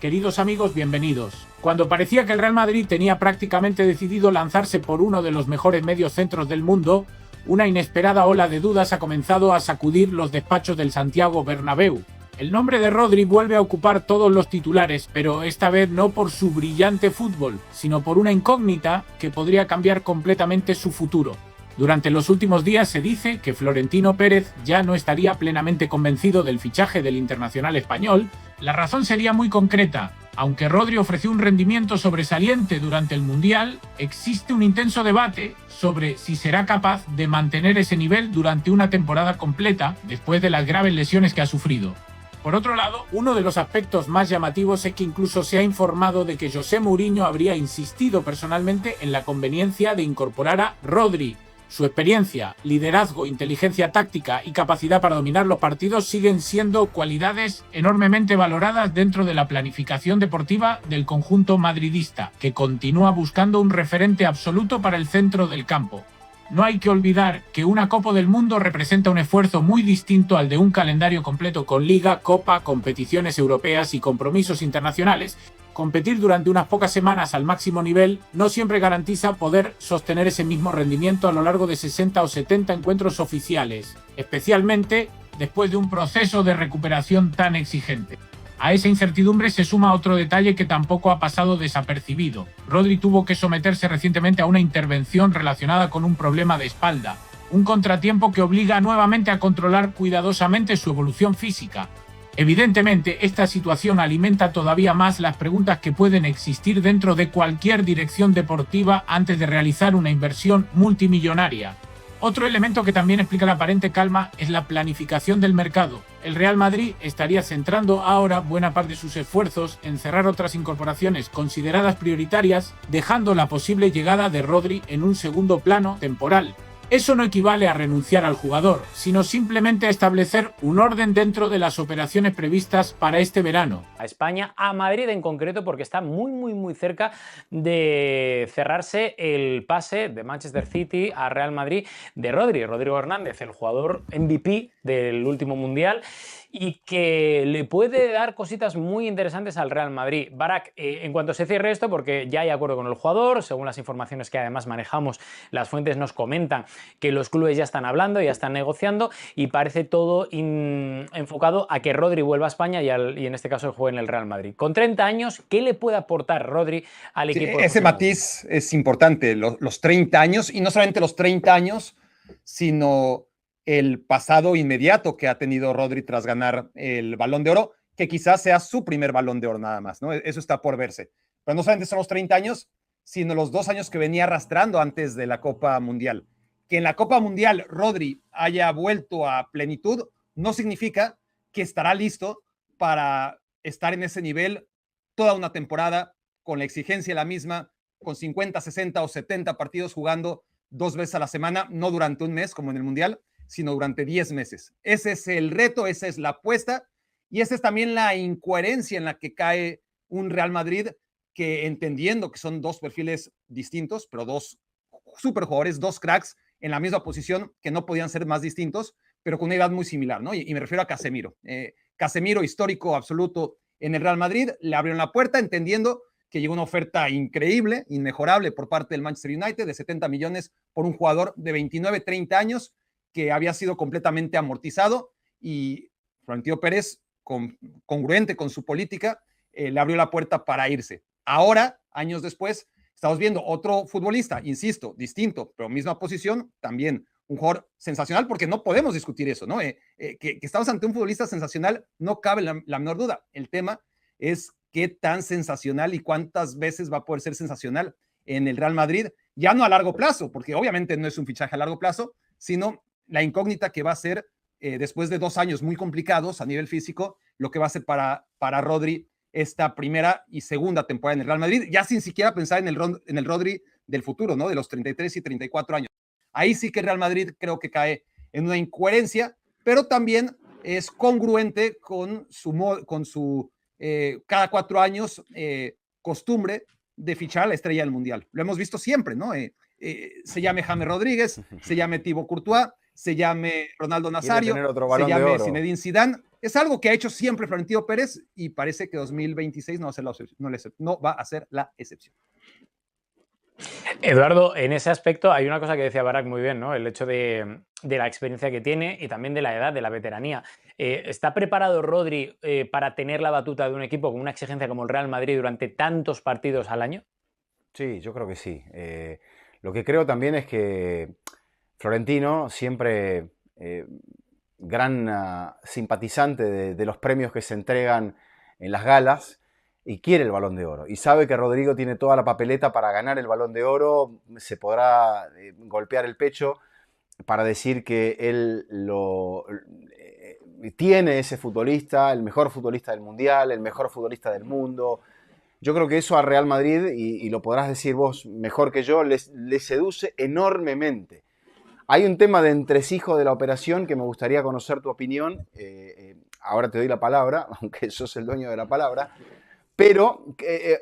queridos amigos, bienvenidos. Cuando parecía que el Real Madrid tenía prácticamente decidido lanzarse por uno de los mejores mediocentros del mundo, una inesperada ola de dudas ha comenzado a sacudir los despachos del Santiago Bernabéu. El nombre de Rodri vuelve a ocupar todos los titulares, pero esta vez no por su brillante fútbol, sino por una incógnita que podría cambiar completamente su futuro. Durante los últimos días se dice que Florentino Pérez ya no estaría plenamente convencido del fichaje del internacional español. La razón sería muy concreta. Aunque Rodri ofreció un rendimiento sobresaliente durante el Mundial, existe un intenso debate sobre si será capaz de mantener ese nivel durante una temporada completa después de las graves lesiones que ha sufrido. Por otro lado, uno de los aspectos más llamativos es que incluso se ha informado de que José Mourinho habría insistido personalmente en la conveniencia de incorporar a Rodri. Su experiencia, liderazgo, inteligencia táctica y capacidad para dominar los partidos siguen siendo cualidades enormemente valoradas dentro de la planificación deportiva del conjunto madridista, que continúa buscando un referente absoluto para el centro del campo. No hay que olvidar que una Copa del Mundo representa un esfuerzo muy distinto al de un calendario completo con Liga, Copa, competiciones europeas y compromisos internacionales. Competir durante unas pocas semanas al máximo nivel no siempre garantiza poder sostener ese mismo rendimiento a lo largo de 60 o 70 encuentros oficiales, especialmente después de un proceso de recuperación tan exigente. A esa incertidumbre se suma otro detalle que tampoco ha pasado desapercibido. Rodri tuvo que someterse recientemente a una intervención relacionada con un problema de espalda, un contratiempo que obliga nuevamente a controlar cuidadosamente su evolución física. Evidentemente, esta situación alimenta todavía más las preguntas que pueden existir dentro de cualquier dirección deportiva antes de realizar una inversión multimillonaria. Otro elemento que también explica la aparente calma es la planificación del mercado. El Real Madrid estaría centrando ahora buena parte de sus esfuerzos en cerrar otras incorporaciones consideradas prioritarias, dejando la posible llegada de Rodri en un segundo plano temporal. Eso no equivale a renunciar al jugador, sino simplemente a establecer un orden dentro de las operaciones previstas para este verano. A España, a Madrid en concreto, porque está muy cerca de cerrarse el pase de Manchester City a Real Madrid de Rodrigo Hernández, el jugador MVP del último Mundial, y que le puede dar cositas muy interesantes al Real Madrid. Barak, en cuanto se cierre esto, porque ya hay acuerdo con el jugador, según las informaciones que además manejamos, las fuentes nos comentan que los clubes ya están hablando, ya están negociando, y parece todo enfocado a que Rodri vuelva a España y en este caso juegue en el Real Madrid. Con 30 años, ¿qué le puede aportar Rodri al equipo? Ese matiz es importante, los 30 años, y no solamente los 30 años, sino el pasado inmediato que ha tenido Rodri tras ganar el Balón de Oro, que quizás sea su primer Balón de Oro nada más, ¿no? Eso está por verse. Pero no solamente son los 30 años, sino los 2 años que venía arrastrando antes de la Copa Mundial. Que en la Copa Mundial Rodri haya vuelto a plenitud no significa que estará listo para estar en ese nivel toda una temporada, con la exigencia la misma, con 50, 60 o 70 partidos jugando 2 veces a la semana, no durante un mes como en el Mundial, sino durante 10 meses. Ese es el reto, esa es la apuesta, y esa es también la incoherencia en la que cae un Real Madrid que, entendiendo que son 2 perfiles distintos, pero 2 superjugadores, 2 cracks en la misma posición, que no podían ser más distintos, pero con una edad muy similar, ¿no? Y me refiero a Casemiro. Casemiro, histórico absoluto en el Real Madrid, le abrieron la puerta entendiendo que llegó una oferta increíble, inmejorable por parte del Manchester United de 70 millones por un jugador de 29, 30 años que había sido completamente amortizado, y Florentino Pérez, congruente con su política, le abrió la puerta para irse. Ahora, años después, estamos viendo otro futbolista, insisto, distinto, pero misma posición, también un jugador sensacional, porque no podemos discutir eso, ¿no? Que estamos ante un futbolista sensacional, no cabe la menor duda. El tema es qué tan sensacional y cuántas veces va a poder ser sensacional en el Real Madrid, ya no a largo plazo, porque obviamente no es un fichaje a largo plazo, sino la incógnita que va a ser después de 2 años muy complicados a nivel físico, lo que va a ser para Rodri esta primera y segunda temporada en el Real Madrid, ya sin siquiera pensar en el Rodri del futuro, ¿no? De los 33 y 34 años. Ahí sí que el Real Madrid creo que cae en una incoherencia, pero también es congruente con su cada 4 años costumbre de fichar a la estrella del Mundial. Lo hemos visto siempre, ¿no? Se llame James Rodríguez, se llame Thibaut Courtois, se llame Ronaldo Nazario, se llame Zinedine Zidane. Es algo que ha hecho siempre Florentino Pérez y parece que 2026 no va a ser la excepción. Eduardo, en ese aspecto hay una cosa que decía Barak muy bien, ¿no? El hecho de la experiencia que tiene y también de la edad, de la veteranía. ¿Está preparado Rodri para tener la batuta de un equipo con una exigencia como el Real Madrid durante tantos partidos al año? Sí, yo creo que sí. Lo que creo también es que Florentino, siempre gran simpatizante de los premios que se entregan en las galas, y quiere el Balón de Oro. Y sabe que Rodrigo tiene toda la papeleta para ganar el Balón de Oro, se podrá golpear el pecho para decir que él tiene ese futbolista, el mejor futbolista del Mundial, el mejor futbolista del mundo. Yo creo que eso a Real Madrid, y lo podrás decir vos mejor que yo, le seduce enormemente. Hay un tema de entresijo de la operación que me gustaría conocer tu opinión. Ahora te doy la palabra, aunque sos el dueño de la palabra. Pero,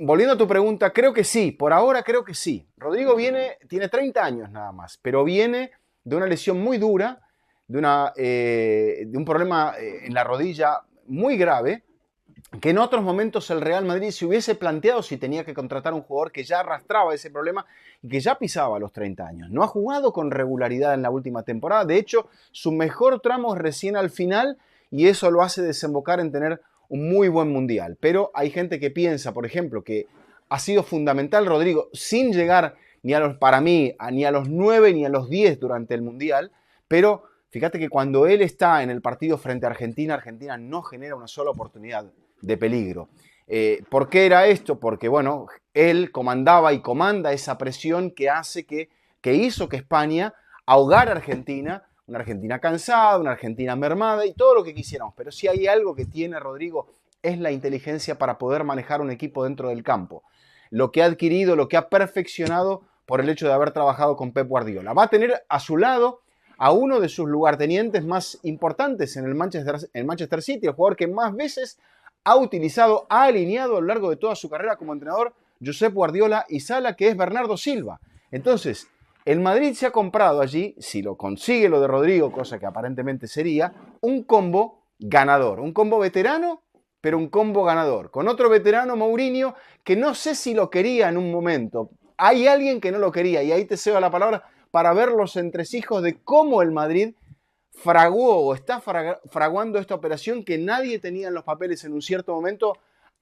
volviendo a tu pregunta, creo que sí. Por ahora creo que sí. Rodrigo tiene 30 años nada más, pero viene de una lesión muy dura, de un problema en la rodilla muy grave, que en otros momentos el Real Madrid se hubiese planteado si tenía que contratar un jugador que ya arrastraba ese problema y que ya pisaba los 30 años. No ha jugado con regularidad en la última temporada. De hecho, su mejor tramo es recién al final y eso lo hace desembocar en tener un muy buen Mundial. Pero hay gente que piensa, por ejemplo, que ha sido fundamental Rodrigo sin llegar para mí, ni a los 9 ni a los 10 durante el Mundial, pero fíjate que cuando él está en el partido frente a Argentina, Argentina no genera una sola oportunidad de peligro. ¿Por qué era esto? Porque, bueno, él comandaba y comanda esa presión que hizo que España ahogara a Argentina, una Argentina cansada, una Argentina mermada y todo lo que quisiéramos. Pero si hay algo que tiene Rodrigo es la inteligencia para poder manejar un equipo dentro del campo. Lo que ha adquirido, lo que ha perfeccionado por el hecho de haber trabajado con Pep Guardiola. Va a tener a su lado a uno de sus lugartenientes más importantes en el Manchester City, el jugador que más veces ha alineado a lo largo de toda su carrera como entrenador, Josep Guardiola y Sala, que es Bernardo Silva. Entonces, el Madrid se ha comprado allí, si lo consigue lo de Rodrigo, cosa que aparentemente sería, un combo ganador, un combo veterano, pero un combo ganador, con otro veterano, Mourinho, que no sé si lo quería en un momento. Hay alguien que no lo quería, y ahí te cedo la palabra para ver los entresijos de cómo el Madrid fraguó o está fraguando esta operación que nadie tenía en los papeles en un cierto momento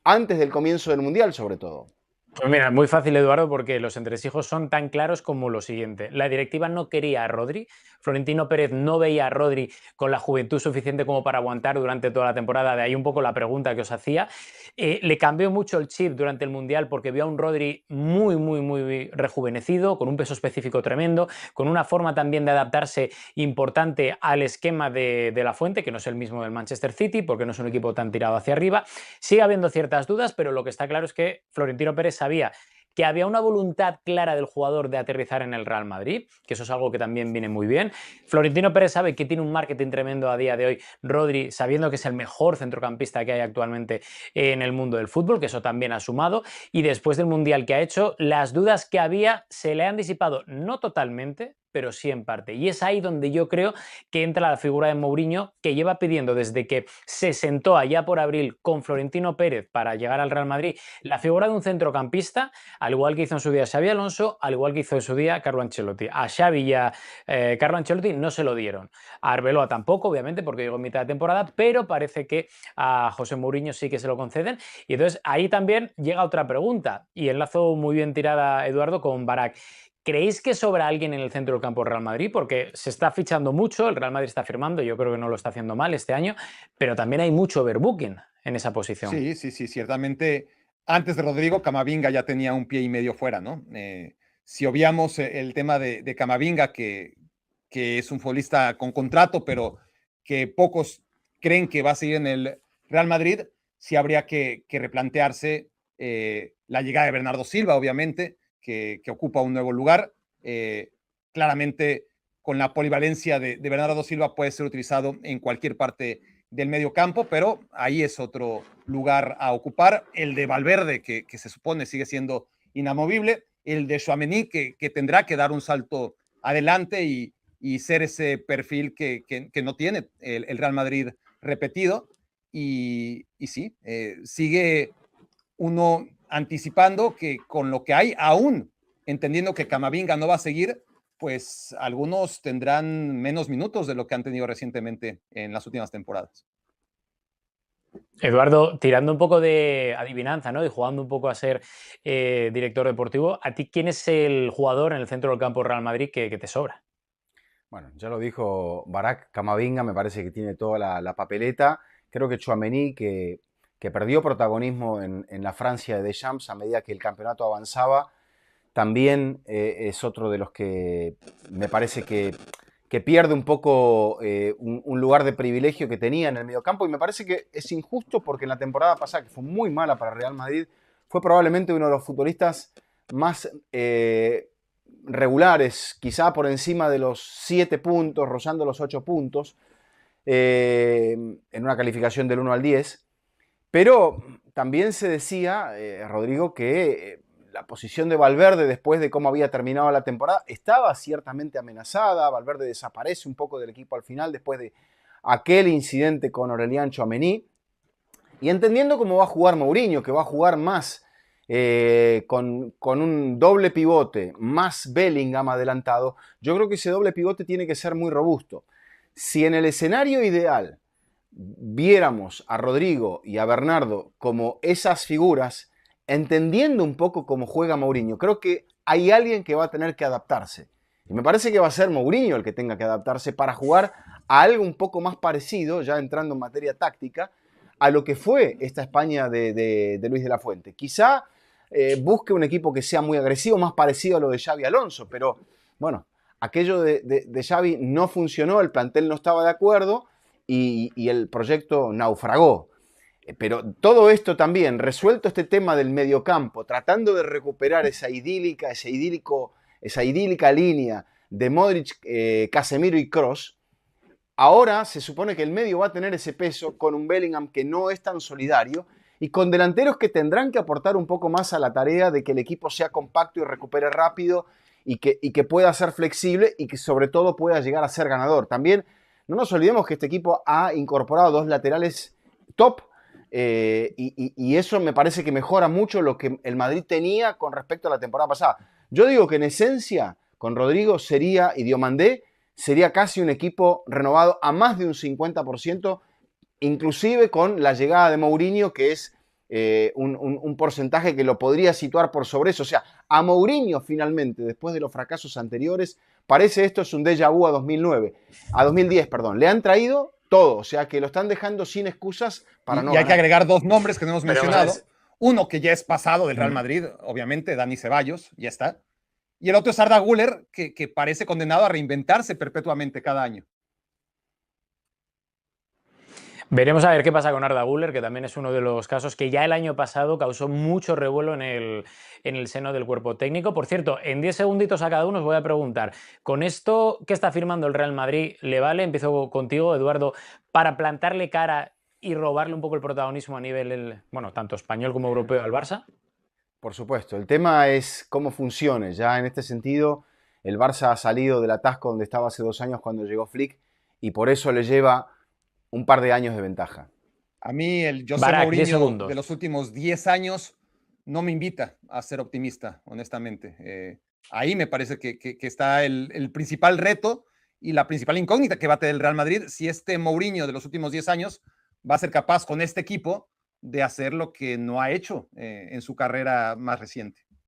antes del comienzo del Mundial, sobre todo. Pues mira, muy fácil, Eduardo, porque los entresijos son tan claros como lo siguiente. La directiva no quería a Rodri, Florentino Pérez no veía a Rodri con la juventud suficiente como para aguantar durante toda la temporada, de ahí un poco la pregunta que os hacía. Le cambió mucho el chip durante el Mundial porque vio a un Rodri muy rejuvenecido, con un peso específico tremendo, con una forma también de adaptarse importante al esquema de la Fuente, que no es el mismo del Manchester City, porque no es un equipo tan tirado hacia arriba. Sigue habiendo ciertas dudas, pero lo que está claro es que Florentino Pérez sabía que había una voluntad clara del jugador de aterrizar en el Real Madrid, que eso es algo que también viene muy bien. Florentino Pérez sabe que tiene un marketing tremendo a día de hoy, Rodri, sabiendo que es el mejor centrocampista que hay actualmente en el mundo del fútbol, que eso también ha sumado, y después del Mundial que ha hecho, las dudas que había se le han disipado, no totalmente, pero sí en parte. Y es ahí donde yo creo que entra la figura de Mourinho, que lleva pidiendo desde que se sentó allá por abril con Florentino Pérez para llegar al Real Madrid, la figura de un centrocampista, al igual que hizo en su día Xabi Alonso, al igual que hizo en su día Carlo Ancelotti. A Xavi y a Carlo Ancelotti no se lo dieron. A Arbeloa tampoco, obviamente, porque llegó en mitad de temporada, pero parece que a José Mourinho sí que se lo conceden. Y entonces ahí también llega otra pregunta, y enlazo muy bien tirada, Eduardo, con Barak. ¿Creéis que sobra alguien en el centro del campo del Real Madrid? Porque se está fichando mucho, el Real Madrid está firmando, yo creo que no lo está haciendo mal este año, pero también hay mucho overbooking en esa posición. Sí, ciertamente. Antes de Rodrigo, Camavinga ya tenía un pie y medio fuera, ¿no? Si obviamos el tema de Camavinga, que es un futbolista con contrato, pero que pocos creen que va a seguir en el Real Madrid, sí habría que replantearse la llegada de Bernardo Silva, obviamente, que ocupa un nuevo lugar. Claramente, con la polivalencia de Bernardo Silva puede ser utilizado en cualquier parte del medio campo, pero ahí es otro lugar a ocupar. El de Valverde, que se supone sigue siendo inamovible. El de Tchouaméni, que tendrá que dar un salto adelante y ser ese perfil que no tiene el Real Madrid repetido. y sí, sigue uno anticipando que con lo que hay, aún entendiendo que Camavinga no va a seguir, pues algunos tendrán menos minutos de lo que han tenido recientemente en las últimas temporadas. Eduardo, tirando un poco de adivinanza, ¿no? Y jugando un poco a ser director deportivo, ¿a ti quién es el jugador en el centro del campo Real Madrid que te sobra? Bueno, ya lo dijo Barak, Camavinga me parece que tiene toda la papeleta. Creo que Tchouaméni, que perdió protagonismo en la Francia de Deschamps a medida que el campeonato avanzaba, también es otro de los que me parece que pierde un poco un lugar de privilegio que tenía en el mediocampo, y me parece que es injusto porque en la temporada pasada, que fue muy mala para Real Madrid, fue probablemente uno de los futbolistas más regulares, quizá por encima de los 7 puntos, rozando los 8 puntos, en una calificación del 1 al 10. Pero también se decía, Rodrigo, que la posición de Valverde después de cómo había terminado la temporada estaba ciertamente amenazada. Valverde desaparece un poco del equipo al final después de aquel incidente con Aurélien Tchouaméni. Y entendiendo cómo va a jugar Mourinho, que va a jugar más con un doble pivote, más Bellingham adelantado, yo creo que ese doble pivote tiene que ser muy robusto. Si en el escenario ideal viéramos a Rodrigo y a Bernardo como esas figuras, entendiendo un poco cómo juega Mourinho, creo que hay alguien que va a tener que adaptarse. Y me parece que va a ser Mourinho el que tenga que adaptarse para jugar a algo un poco más parecido, ya entrando en materia táctica, a lo que fue esta España de Luis de la Fuente. Quizá busque un equipo que sea muy agresivo, más parecido a lo de Xabi Alonso, pero bueno, aquello de Xavi no funcionó, el plantel no estaba de acuerdo y el proyecto naufragó. Pero todo esto también, resuelto este tema del mediocampo, tratando de recuperar esa idílica línea de Modric, Casemiro y Kroos, ahora se supone que el medio va a tener ese peso con un Bellingham que no es tan solidario y con delanteros que tendrán que aportar un poco más a la tarea de que el equipo sea compacto y recupere rápido y que pueda ser flexible y que sobre todo pueda llegar a ser ganador. También no nos olvidemos que este equipo ha incorporado 2 laterales top y eso me parece que mejora mucho lo que el Madrid tenía con respecto a la temporada pasada. Yo digo que en esencia con Rodrigo y Diomandé sería casi un equipo renovado a más de un 50%, inclusive con la llegada de Mourinho, que es un porcentaje que lo podría situar por sobre eso. O sea, a Mourinho finalmente, después de los fracasos anteriores, parece esto es un déjà vu a 2010, le han traído todo, o sea que lo están dejando sin excusas para no Y hay ganar. que agregar 2 nombres que no hemos mencionado. ¿sabes? Uno que ya es pasado del Real Madrid, obviamente, Dani Ceballos, ya está. Y el otro es Arda Güler, que parece condenado a reinventarse perpetuamente cada año. Veremos a ver qué pasa con Arda Güler, que también es uno de los casos que ya el año pasado causó mucho revuelo en el seno del cuerpo técnico. Por cierto, en 10 segunditos a cada uno os voy a preguntar, ¿con esto qué está firmando el Real Madrid le vale? Empiezo contigo, Eduardo, para plantarle cara y robarle un poco el protagonismo a nivel, tanto español como europeo al Barça. Por supuesto, el tema es cómo funcione. Ya en este sentido, el Barça ha salido del atasco donde estaba hace 2 años cuando llegó Flick y por eso le lleva un par de años de ventaja. A mí el José Barak, 10 Mourinho segundos. de los últimos 10 años no me invita a ser optimista, honestamente. Ahí me parece que está el principal reto y la principal incógnita que va a tener el Real Madrid, si este Mourinho de los últimos 10 años va a ser capaz con este equipo de hacer lo que no ha hecho en su carrera más reciente.